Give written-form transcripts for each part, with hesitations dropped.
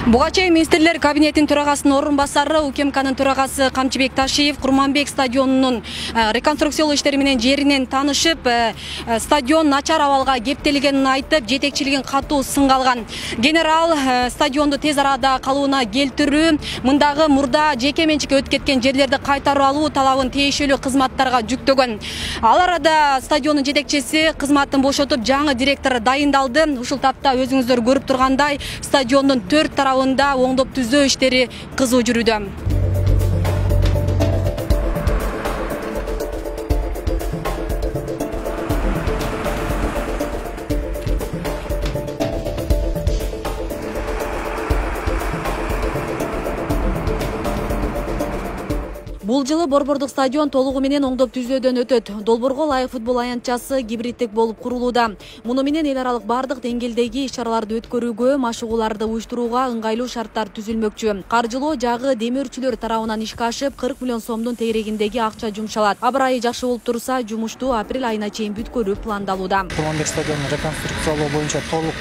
Буга чейин министрлер кабинетинин төрагасынын орун басары УКМКнын төрагасы Камчыбек Ташиев Курманбек стадионунун реконструкциялоо иштери менен жеринен таанышып, стадион начар абалга кептелгенин айтып, жетекчилигин катуу сынга алган. Генерал стадионду тез арада калыбына келтирүү, мындагы мурда жеке менчикке өтүп кеткен жерлерди кайтарып алуу талабын тиешелүү кызматтарга жүктөгөн. Ал арада стадиондун жетекчиси кызматын бошотуп, жаңы директор дайындалды. Ушул тапта өзүңүздөр көрүп тургандай, стадиондун 4 тарабында оңдоп түзөө иштери кызуу жүрүүдө. Бул жылы Борбордук стадион толугу менен оңдоп түзөөдөн өтөт. Долбоорго ылайык футбол аянтчасы гибридтик болуп курулууда. Муну менен эл аралык бардык деңгээлдеги иш-чараларды өткөрүүгө, машыгууларды уюштурууга ыңгайлуу шарттар түзүлмөкчү. Каржылоо жагы демөөрчүлөр тарабынан ишке ашып, 40 миллион сомдун тегерегиндеги акча жумшалат. Абрайы жакшы болуп турса, жумушту апрель айына чейин бүткөрүү пландалууда. Курманбек стадионун реконструкциялоо боюнча толук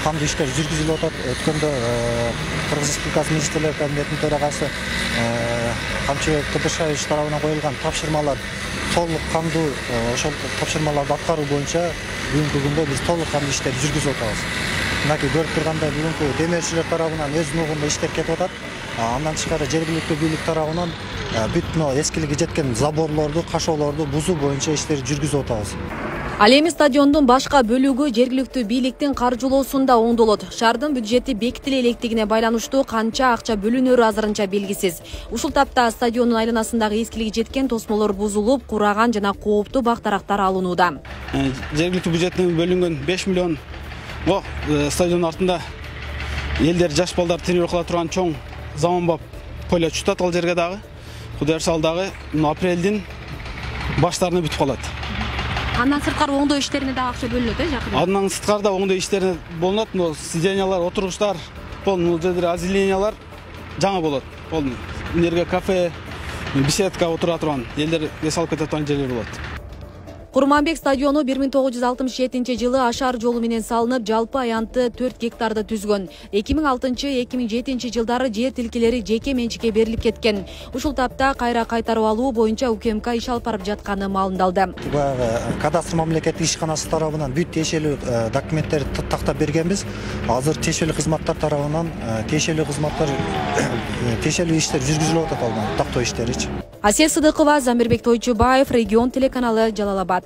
кандуу иштер жүргүзүлүп атат. Өткөндө Кыргыз Республикасы министрлер кабинетинин төрагасы Камчыбек Ташиев тарабынан коюлган тапшырмалар толук кандуу ошол тапшырмаларды аткаруу боюнча бүгүнкү күндө биз толук кандуу иштерди жүргүзүп атабыз. Мынакей көрүп тургандай бүгүнкү демөөрчүлөр тарабынан өз нугунда иштер кетип атат. Андан тышкары жергиликтүү бийлик тарабынан бүт эскилиги жеткен заборлорду, кашоолорду бузуу боюнча иштерди жүргүзүп атабыз. Ал эми стадиондун башка бөлүгү жергиликтүү бийликтин каржылоосунда оңдолот. Шаардын бюджети бекитиле электигине байланыштуу канча акча бөлүнөрү азырынча белгисиз. Ушул тапта стадиондун айланасындагы эскилиги жеткен тосмолор бузулуп, кураган жана кооптуу бактарактар алынууда. Жергиликтүү бюджеттен бөлүнгөн 5 миллион стадион артында элдер, жаш балдар тренировка кыла турган чоң заманбап поле чутат ал жерге дагы. Кудайыр сал дагы апрелдин баштарына бүтүп калат. Андан сырткары оңдоо иштерине да акча бөлүнөт, жакында. Андан сырткары да оңдоо иштерине болот. Сиденьялар, отургучтар, озелениялар жаңы болот. Энерге кафе, беседка отура турган, элдер эс алып кете турган жерлер болот. Курманбек стадиону 1967-жылы ашар жолу менен салынып, жалпы аянты 4 гектарды түзгөн. 2006-2007 жылдары жер тилкелери жеке менчикке берилип кеткен. Ушул тапта кайра кайтарып алуу боюнча УКМК иш алып барып жатканы маалымдалды. Кадастр мамлекеттик ишканасы тарабынан бүт тиешелүү документтерди тактап бергенбиз. Азыр тиешелүү кызматтар тарабынан тиешелүү иштер жүргүзүлүп атат, тактоо иштеричи. Асия Сыдыкова, Замирбек Тойчубаев, Регион телеканалы, Жалал Абад.